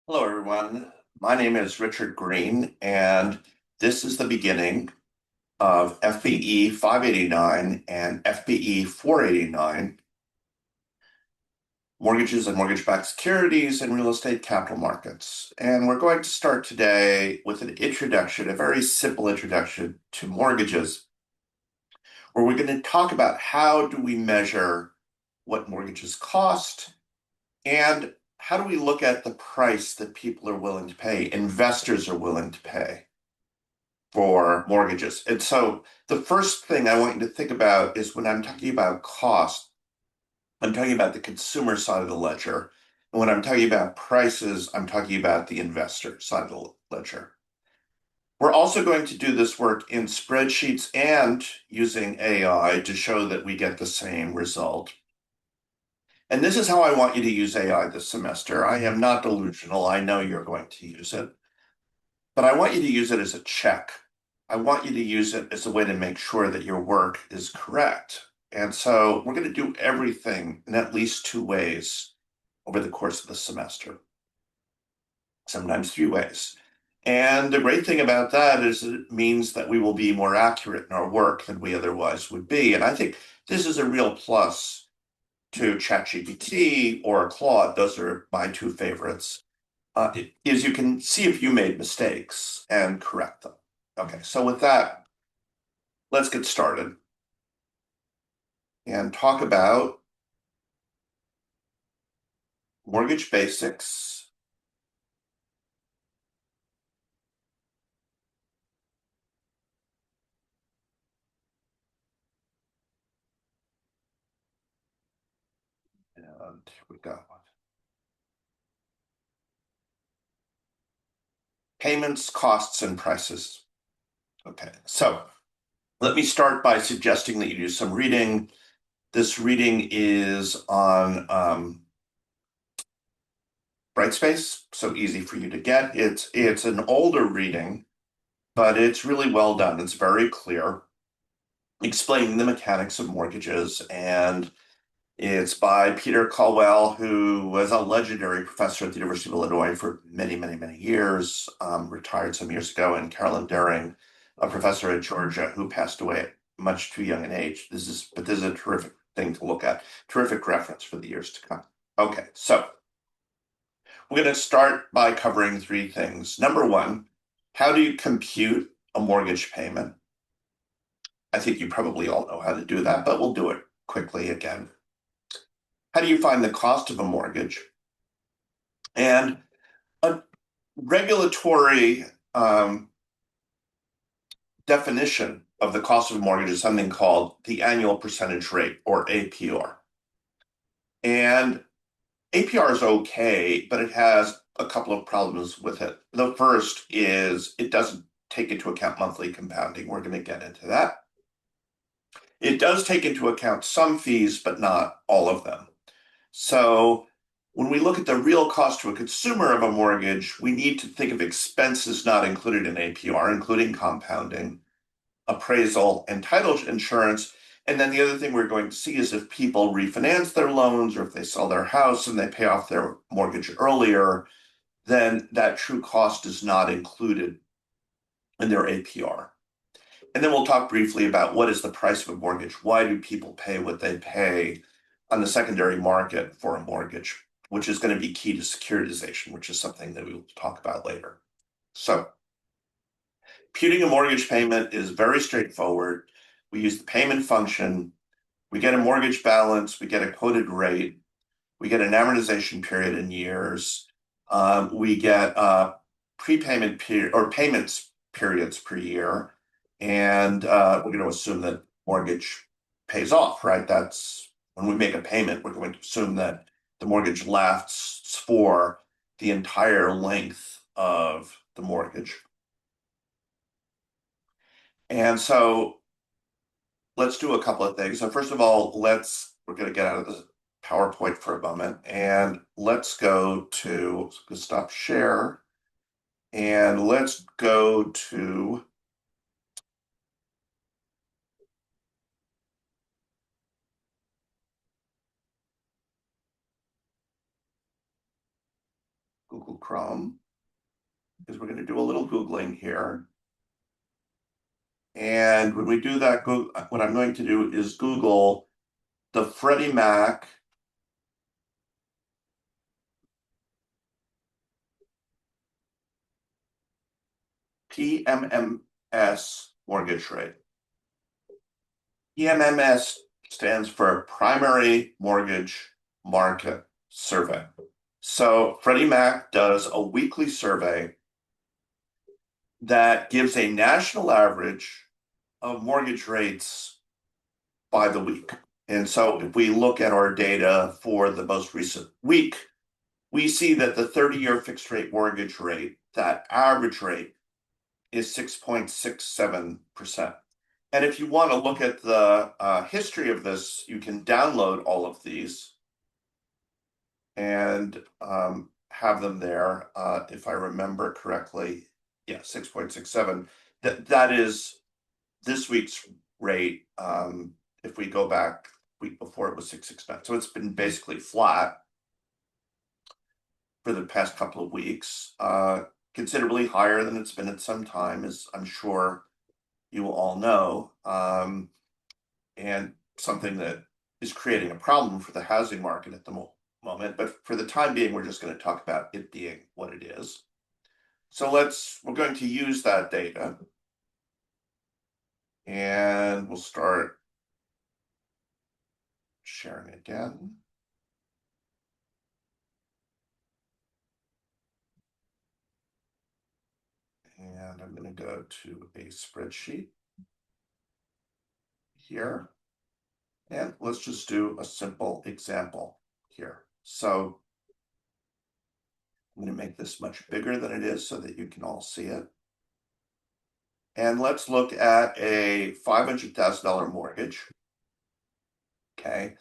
Hello, everyone. My name is Richard Green, and this is the beginning of FBE 589 and FBE 489, Mortgages and Mortgage-Backed Securities and Real Estate Capital Markets. And we're going to start today with an introduction, a very simple introduction to mortgages, where we're going to talk about how do we measure what mortgages cost and how do we look at the price that people are willing to pay, investors are willing to pay for mortgages. And so the first thing I want you to think about is when I'm talking about cost, I'm talking about the consumer side of the ledger. And when I'm talking about prices, I'm talking about the investor side of the ledger. We're also going to do this work in spreadsheets and using AI to show that we get the same result. And this is how I want you to use AI this semester. I am not delusional. I know you're going to use it, but I want you to use it as a check. I want you to use it as a way to make sure that your work is correct. And so we're going to do everything in at least two ways over the course of the semester, sometimes three ways. And the great thing about that is that it means that we will be more accurate in our work than we otherwise would be. And I think this is a real plus to ChatGPT or Claude. Those are my two favorites. Is you can see if you made mistakes and correct them. Okay, so with that, let's get started and talk about mortgage basics. And here we go. Payments, costs, and prices. Okay, so let me start by suggesting that you do some reading. This reading is on Brightspace, so easy for you to get. It's an older reading, but it's really well done. It's very clear, explaining the mechanics of mortgages, and it's by Peter Caldwell, who was a legendary professor at the University of Illinois for many, many, many years, retired some years ago, and Carolyn Daring, a professor at Georgia who passed away at much too young an age. This is a terrific thing to look at, terrific reference for the years to come. Okay, so we're going to start by covering three things. Number one, how do you compute a mortgage payment? I think you probably all know how to do that, but we'll do it quickly again. How do you find the cost of a mortgage? And a regulatory definition of the cost of a mortgage is something called the annual percentage rate, or APR. And APR is okay, but it has a couple of problems with it. The first is it doesn't take into account monthly compounding. We're going to get into that. It does take into account some fees, but not all of them. So when we look at the real cost to a consumer of a mortgage, we need to think of expenses not included in APR, including compounding, appraisal, and title insurance. And then the other thing we're going to see is if people refinance their loans or if they sell their house and they pay off their mortgage earlier, then that true cost is not included in their APR. And then we'll talk briefly about what is the price of a mortgage. Why do people pay what they pay on the secondary market for a mortgage, which is going to be key to securitization, which is something that we will talk about later. So, computing a mortgage payment is very straightforward. We use the payment function. We get a mortgage balance. We get a quoted rate. We get an amortization period in years. We get prepayment period or payments periods per year. And we're going to assume that mortgage pays off, right? That's when we make a payment, we're going to assume that the mortgage lasts for the entire length of the mortgage. And so let's do a couple of things. So first of all, we're going to get out of the PowerPoint for a moment and let's go to stop share and let's go to Google Chrome, because we're going to do a little Googling here. And when we do that, what I'm going to do is Google the Freddie Mac PMMS mortgage rate. PMMS stands for Primary Mortgage Market Survey. So Freddie Mac does a weekly survey that gives a national average of mortgage rates by the week. And so if we look at our data for the most recent week, we see that the 30-year fixed rate mortgage rate, that average rate, is 6.67%. And if you want to look at the history of this, you can download all of these and have them there. If I remember correctly, yeah, 6.67. That is this week's rate. If we go back week before, it was 6.69. So it's been basically flat for the past couple of weeks, considerably higher than it's been at some time, as I'm sure you will all know, and something that is creating a problem for the housing market at the moment. But for the time being, we're just going to talk about it being what it is. So we're going to use that data, and we'll start sharing again. And I'm going to go to a spreadsheet here. And let's just do a simple example here. So I'm going to make this much bigger than it is so that you can all see it. And let's look at a $500,000 mortgage. Okay.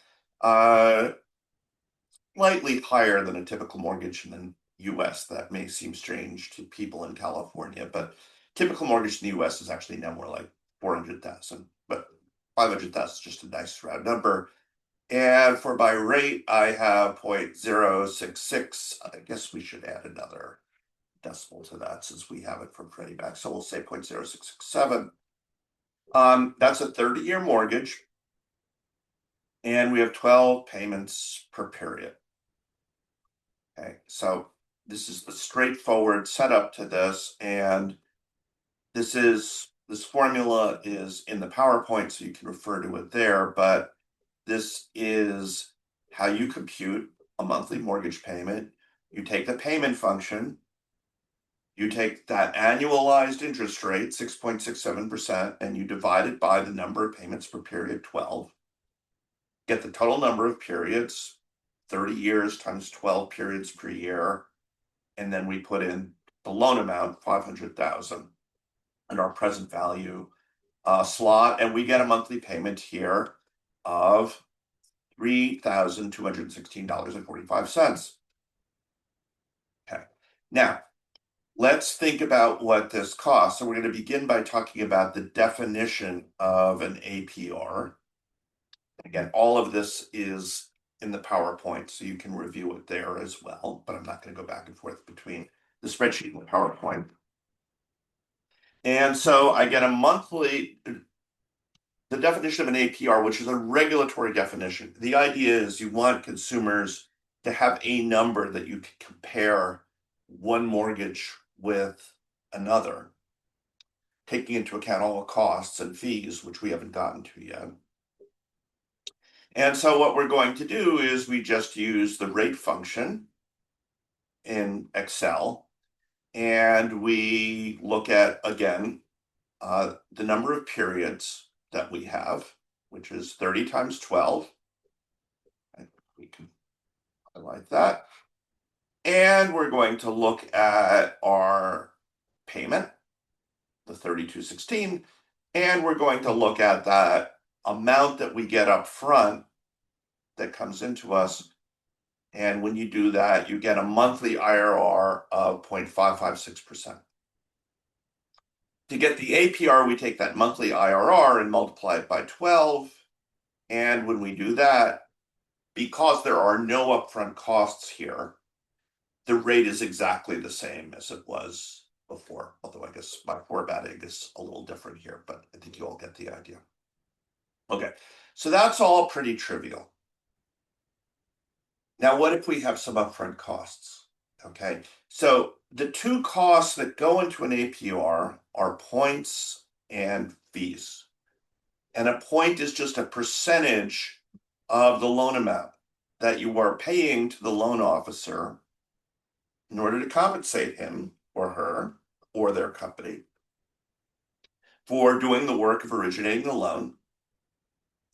Slightly higher than a typical mortgage in the US. That may seem strange to people in California, but typical mortgage in the US is actually now more like 400,000, but 500,000 is just a nice round number. And for my rate, I have 0.066. I guess we should add another decimal to that since we have it from Freddie Mac. So we'll say 0.0667. That's a 30-year mortgage. And we have 12 payments per period. Okay, so this is the straightforward setup to this. And this formula is in the PowerPoint, so you can refer to it there. But this is how you compute a monthly mortgage payment. You take the payment function, you take that annualized interest rate, 6.67%, and you divide it by the number of payments per period, 12. Get the total number of periods, 30 years times 12 periods per year. And then we put in the loan amount, 500,000, and our present value slot. And we get a monthly payment here of $3,216.45. Okay. Now, let's think about what this costs. So we're going to begin by talking about the definition of an APR. Again, all of this is in the PowerPoint, so you can review it there as well, but I'm not going to go back and forth between the spreadsheet and the PowerPoint. And so I get the definition of an APR, which is a regulatory definition. The idea is you want consumers to have a number that you can compare one mortgage with another, taking into account all the costs and fees, which we haven't gotten to yet. And so what we're going to do is we just use the rate function in Excel, and we look at, again, the number of periods that we have, which is 30 times 12. We can highlight that. And we're going to look at our payment, the 3216, and we're going to look at that amount that we get up front that comes into us. And when you do that, you get a monthly IRR of 0.556%. To get the APR, we take that monthly IRR and multiply it by 12. And when we do that, because there are no upfront costs here, the rate is exactly the same as it was before, although I guess my formatting is a little different here, but I think you all get the idea. Okay, so that's all pretty trivial. Now, what if we have some upfront costs? Okay, so the two costs that go into an APR are points and fees. And a point is just a percentage of the loan amount that you are paying to the loan officer in order to compensate him or her or their company for doing the work of originating the loan.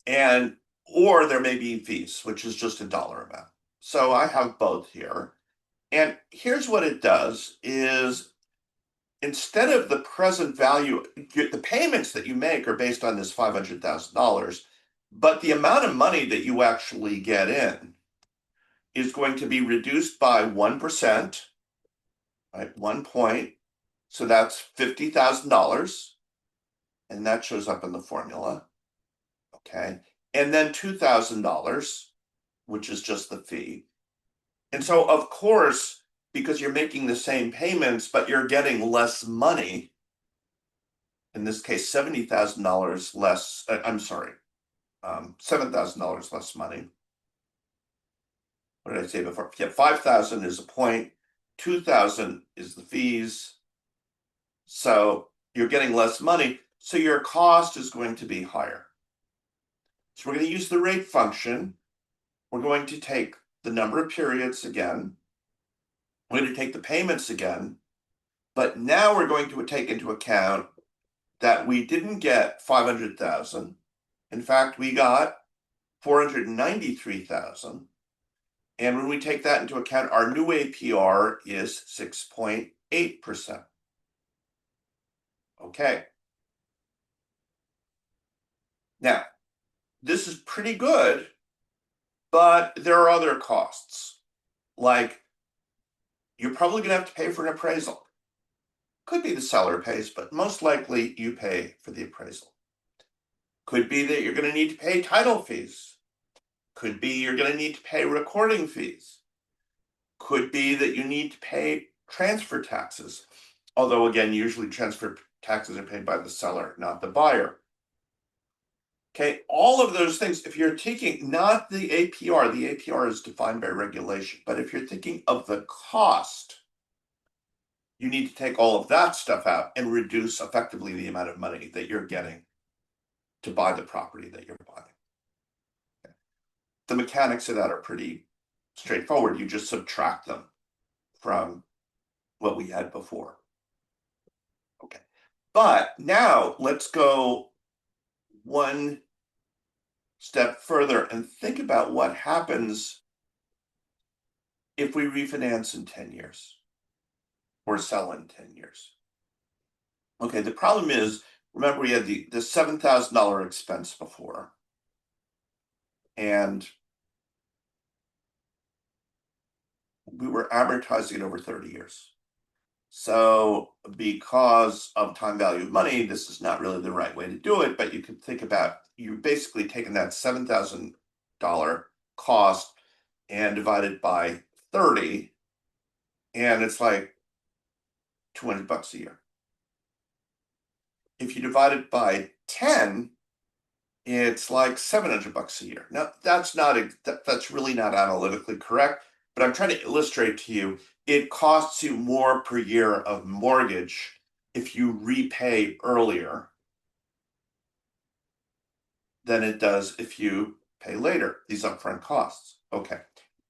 And or there may be fees, which is just a dollar amount. So I have both here. And here's what it does is instead of the present value, the payments that you make are based on this $500,000, but the amount of money that you actually get in is going to be reduced by 1%, right? 1 point. So that's $50,000. And that shows up in the formula. Okay. And then $2,000, which is just the fee. And so, of course, because you're making the same payments, but you're getting less money, in this case, $70,000 less, I'm sorry, $7,000 less money. What did I say before? Yeah, 5,000 is a point, 2,000 is the fees. So you're getting less money, so your cost is going to be higher. So we're going to use the rate function. We're going to take the number of periods again. We're going to take the payments again. But now we're going to take into account that we didn't get 500,000. In fact, we got 493,000. And when we take that into account, our new APR is 6.8%. Okay. Now, this is pretty good, but there are other costs. Like, you're probably going to have to pay for an appraisal. Could be the seller pays, but most likely you pay for the appraisal. Could be that you're going to need to pay title fees. Could be you're going to need to pay recording fees. Could be that you need to pay transfer taxes. Although, again, usually transfer taxes are paid by the seller, not the buyer. Okay, all of those things, if you're taking not the APR is defined by regulation, but if you're thinking of the cost, you need to take all of that stuff out and reduce effectively the amount of money that you're getting to buy the property that you're buying. Okay. The mechanics of that are pretty straightforward. You just subtract them from what we had before. Okay, but now let's go one step further and think about what happens if we refinance in 10 years or sell in 10 years. Okay, the problem is, remember we had the $7,000 expense before, and we were amortizing it over 30 years. So because of time value of money, this is not really the right way to do it, but you could think about, you're basically taking that $7,000 cost and divide it by 30, and it's like $200 a year. If you divide it by 10, it's like $700 a year. Now, that's really not analytically correct, but I'm trying to illustrate to you, it costs you more per year of mortgage if you repay earlier than it does if you pay later, these upfront costs. Okay,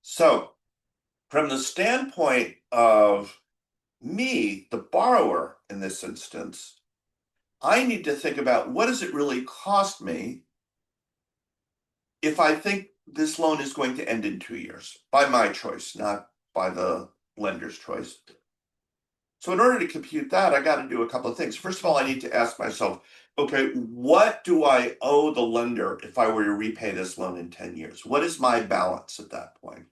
so from the standpoint of me, the borrower in this instance, I need to think about what does it really cost me if I think this loan is going to end in 2 years, by my choice, not by the lender's choice. So in order to compute that, I got to do a couple of things. First of all, I need to ask myself, okay, what do I owe the lender if I were to repay this loan in 10 years? What is my balance at that point?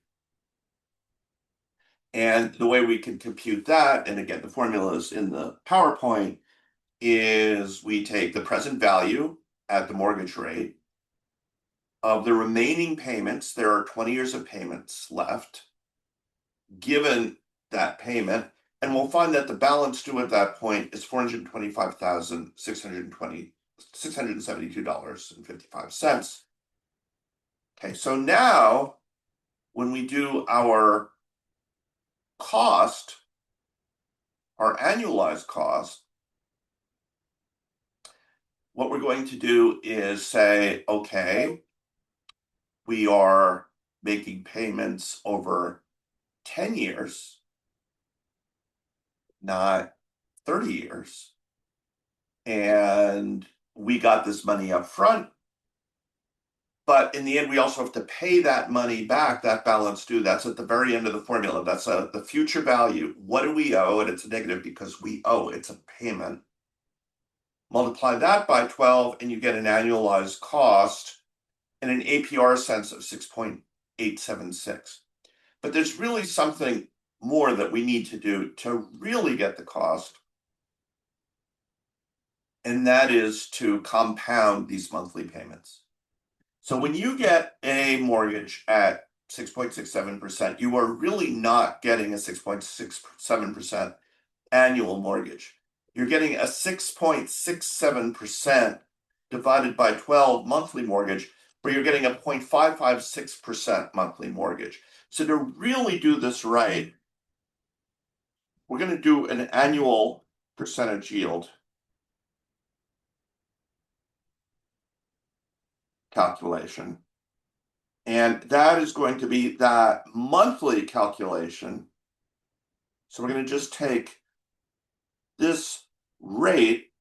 And the way we can compute that, and again, the formula is in the PowerPoint, is we take the present value at the mortgage rate of the remaining payments. There are 20 years of payments left, given that payment, and we'll find that the balance due at that point is $425,672.55. Okay, so now when we do our cost, our annualized cost, what we're going to do is say, okay, we are making payments over 10 years, not 30 years. And we got this money up front. But in the end, we also have to pay that money back, that balance due. That's at the very end of the formula. That's the future value. What do we owe? And it's a negative because we owe. It's a payment. Multiply that by 12, and you get an annualized cost in an APR sense of 6.876. But there's really something more that we need to do to really get the cost, and that is to compound these monthly payments. So when you get a mortgage at 6.67%, you are really not getting a 6.67% annual mortgage. You're getting a 6.67% divided by 12 monthly mortgage, where you're getting a 0.556% monthly mortgage. So to really do this right, we're going to do an annual percentage yield calculation. And that is going to be that monthly calculation. So we're going to just take this rate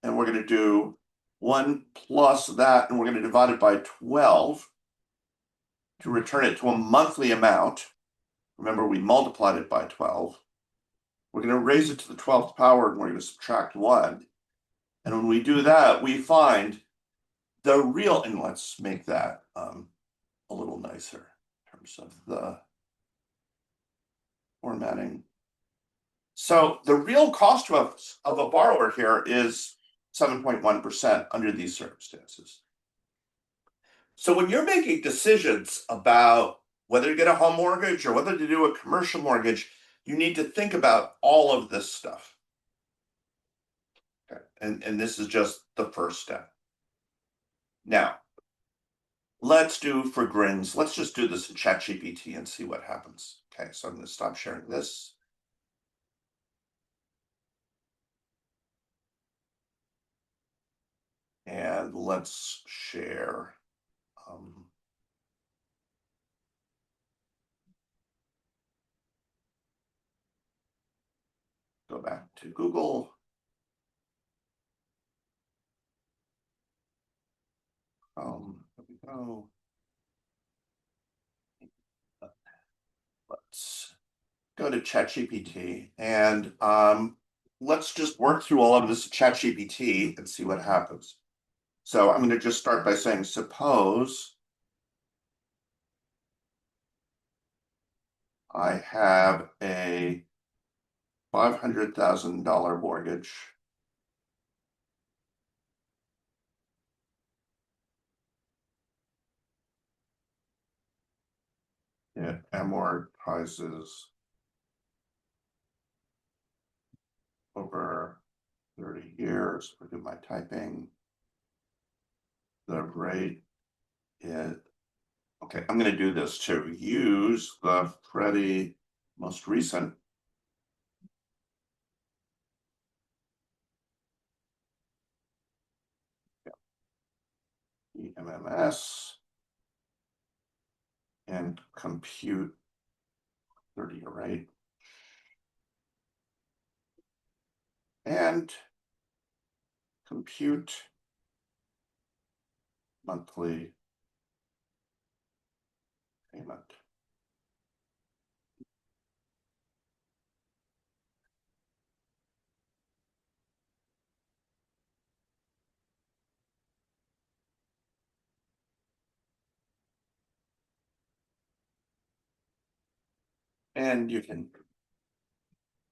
and we're going to do 1 plus that, and we're going to divide it by 12 to return it to a monthly amount. Remember, we multiplied it by 12. We're going to raise it to the 12th power, and we're going to subtract 1. And when we do that, we find the real, and let's make that a little nicer in terms of the formatting. So the real cost of a borrower here is 7.1% under these circumstances. So when you're making decisions about whether to get a home mortgage or whether to do a commercial mortgage, you need to think about all of this stuff. Okay. And this is just the first step. Now, let's do for grins, let's just do this in ChatGPT and see what happens. Okay, so I'm going to stop sharing this. And let's share. Go back to Google. There we go. Let's go to ChatGPT and let's just work through all of this ChatGPT and see what happens. So I'm going to just start by saying, suppose I have a $500,000 mortgage. It amortizes over 30 years. I'll do my typing. The rate is, okay, I'm going to do this too. Use the Freddie most recent EMMS and compute 30-year rate. And compute monthly payment. And you can,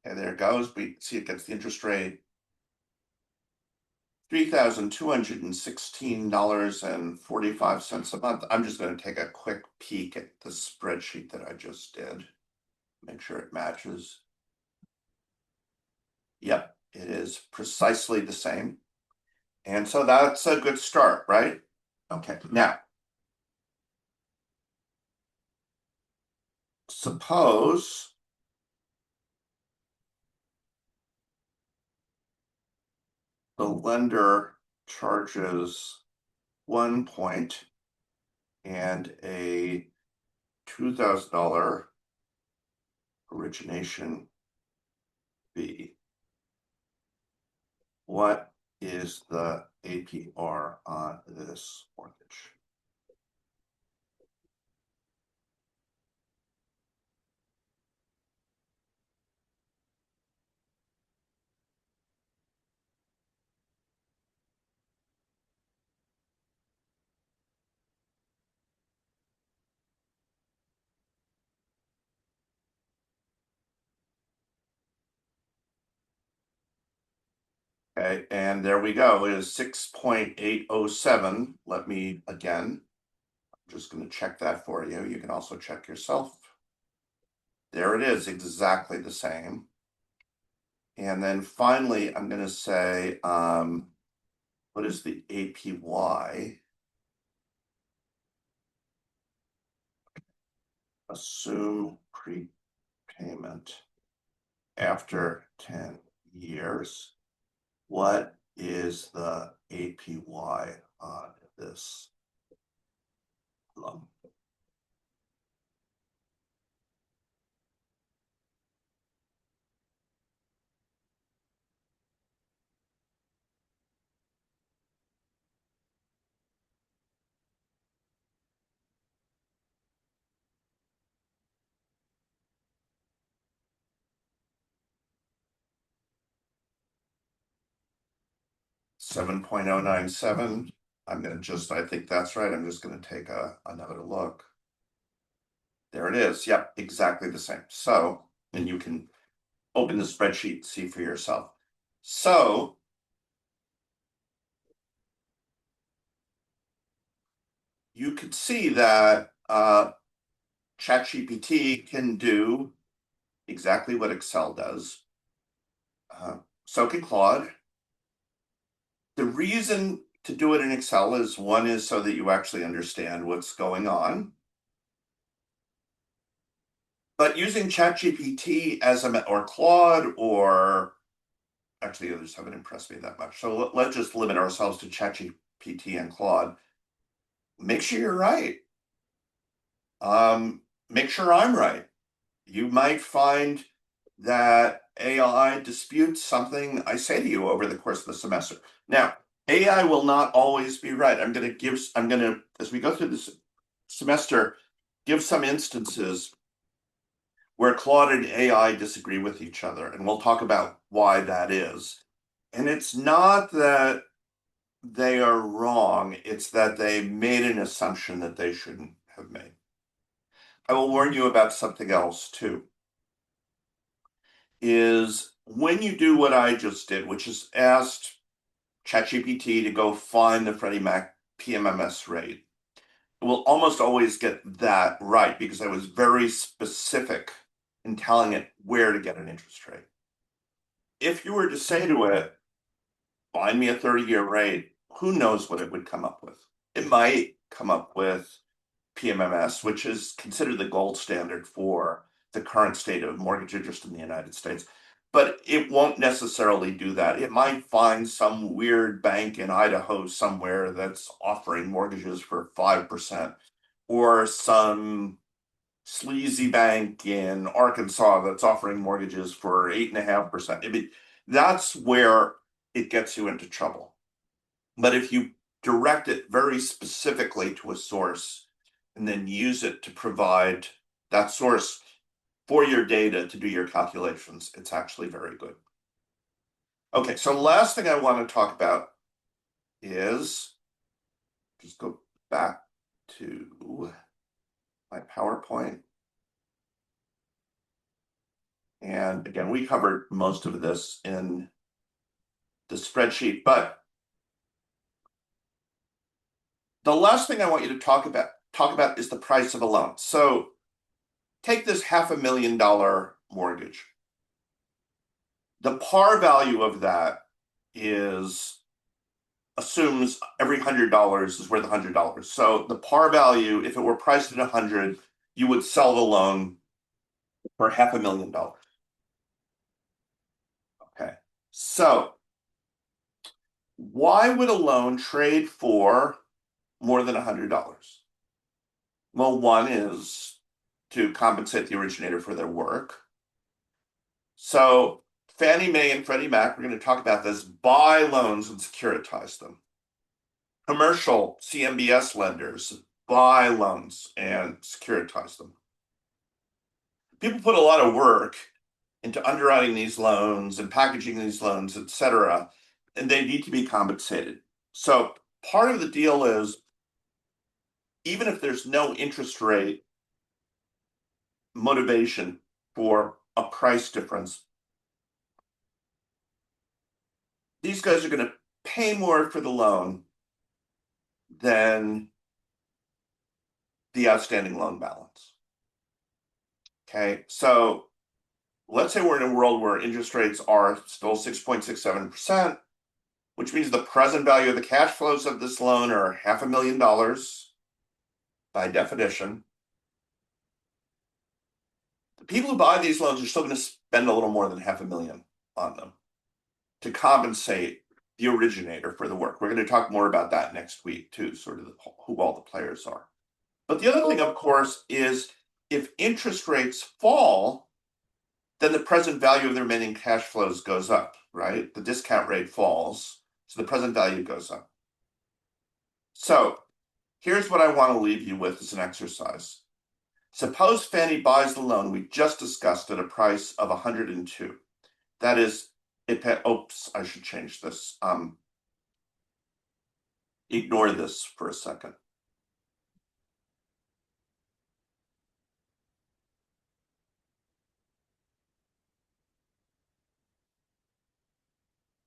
okay, there it goes. We see it gets the interest rate, $3,216.45 a month. I'm just going to take a quick peek at the spreadsheet that I just did. Make sure it matches. Yep, it is precisely the same. And so that's a good start, right? Okay, now, suppose the lender charges 1 point and a $2,000 origination fee. What is the APR on this mortgage? Okay, and there we go. It is 6.807. Let me again, I'm just going to check that for you. You can also check yourself. There it is, exactly the same. And then finally, I'm going to say, what is the APY? Assume prepayment after 10 years. What is the APY on this loan? 7.097. I'm going to just, I think that's right. I'm just going to take another look. There it is. Yep, exactly the same. So, and you can open the spreadsheet and see for yourself. So, you could see that ChatGPT can do exactly what Excel does. So can Claude. The reason to do it in Excel is one is so that you actually understand what's going on. But using ChatGPT as or Claude, or actually others haven't impressed me that much. So let's just limit ourselves to ChatGPT and Claude. Make sure you're right. Make sure I'm right. You might find that AI disputes something I say to you over the course of the semester. Now, AI will not always be right. I'm going to, as we go through this semester, give some instances where Claude and AI disagree with each other, and we'll talk about why that is. And it's not that they are wrong, it's that they made an assumption that they shouldn't have made. I will warn you about something else too. Is when you do what I just did, which is asked ChatGPT to go find the Freddie Mac PMMS rate, it will almost always get that right because I was very specific in telling it where to get an interest rate. If you were to say to it, find me a 30-year rate, who knows what it would come up with? It might come up with PMMS, which is considered the gold standard for the current state of mortgage interest in the United States. But it won't necessarily do that. It might find some weird bank in Idaho somewhere that's offering mortgages for 5%, or some sleazy bank in Arkansas that's offering mortgages for 8.5%. I mean, that's where it gets you into trouble. But if you direct it very specifically to a source and then use it to provide that source for your data to do your calculations, it's actually very good. Okay, so last thing I want to talk about is, just go back to my PowerPoint. And again, we covered most of this in the spreadsheet, but the last thing I want you to talk about is the price of a loan. So take this $500,000 mortgage. The par value of that assumes every $100 is worth $100. So the par value, if it were priced at 100, you would sell the loan for $500,000. Okay. So why would a loan trade for more than $100? Well, one is to compensate the originator for their work. So Fannie Mae and Freddie Mac, we're going to talk about this, buy loans and securitize them. Commercial CMBS lenders buy loans and securitize them. People put a lot of work into underwriting these loans and packaging these loans, etc., and they need to be compensated. So part of the deal is, even if there's no interest rate motivation for a price difference, these guys are going to pay more for the loan than the outstanding loan balance. Okay, so let's say we're in a world where interest rates are still 6.67%, which means the present value of the cash flows of this loan are $500,000 by definition. The people who buy these loans are still going to spend a little more than $500,000 on them to compensate the originator for the work. We're going to talk more about that next week too, sort of who all the players are. But the other thing, of course, is if interest rates fall, then the present value of the remaining cash flows goes up, right? The discount rate falls, so the present value goes up. So here's what I want to leave you with as an exercise. Suppose Fannie buys the loan we just discussed at a price of 102. That is, oops, I should change this. Ignore this for a second.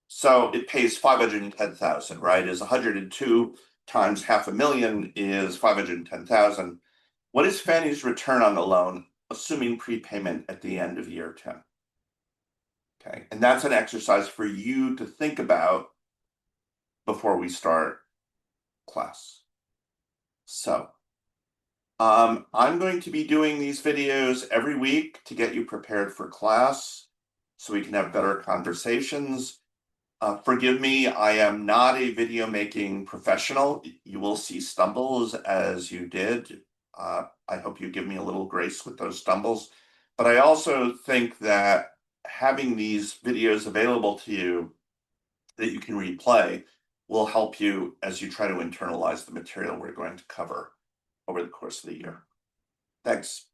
So it pays 510,000, right? Is 102 times $500,000 is 510,000. What is Fannie's return on the loan, assuming prepayment at the end of year 10? Okay, and that's an exercise for you to think about before we start class. So I'm going to be doing these videos every week to get you prepared for class so we can have better conversations. Forgive me, I am not a video making professional. You will see stumbles as you did. I hope you give me a little grace with those stumbles. But I also think that having these videos available to you that you can replay will help you as you try to internalize the material we're going to cover over the course of the year. Thanks.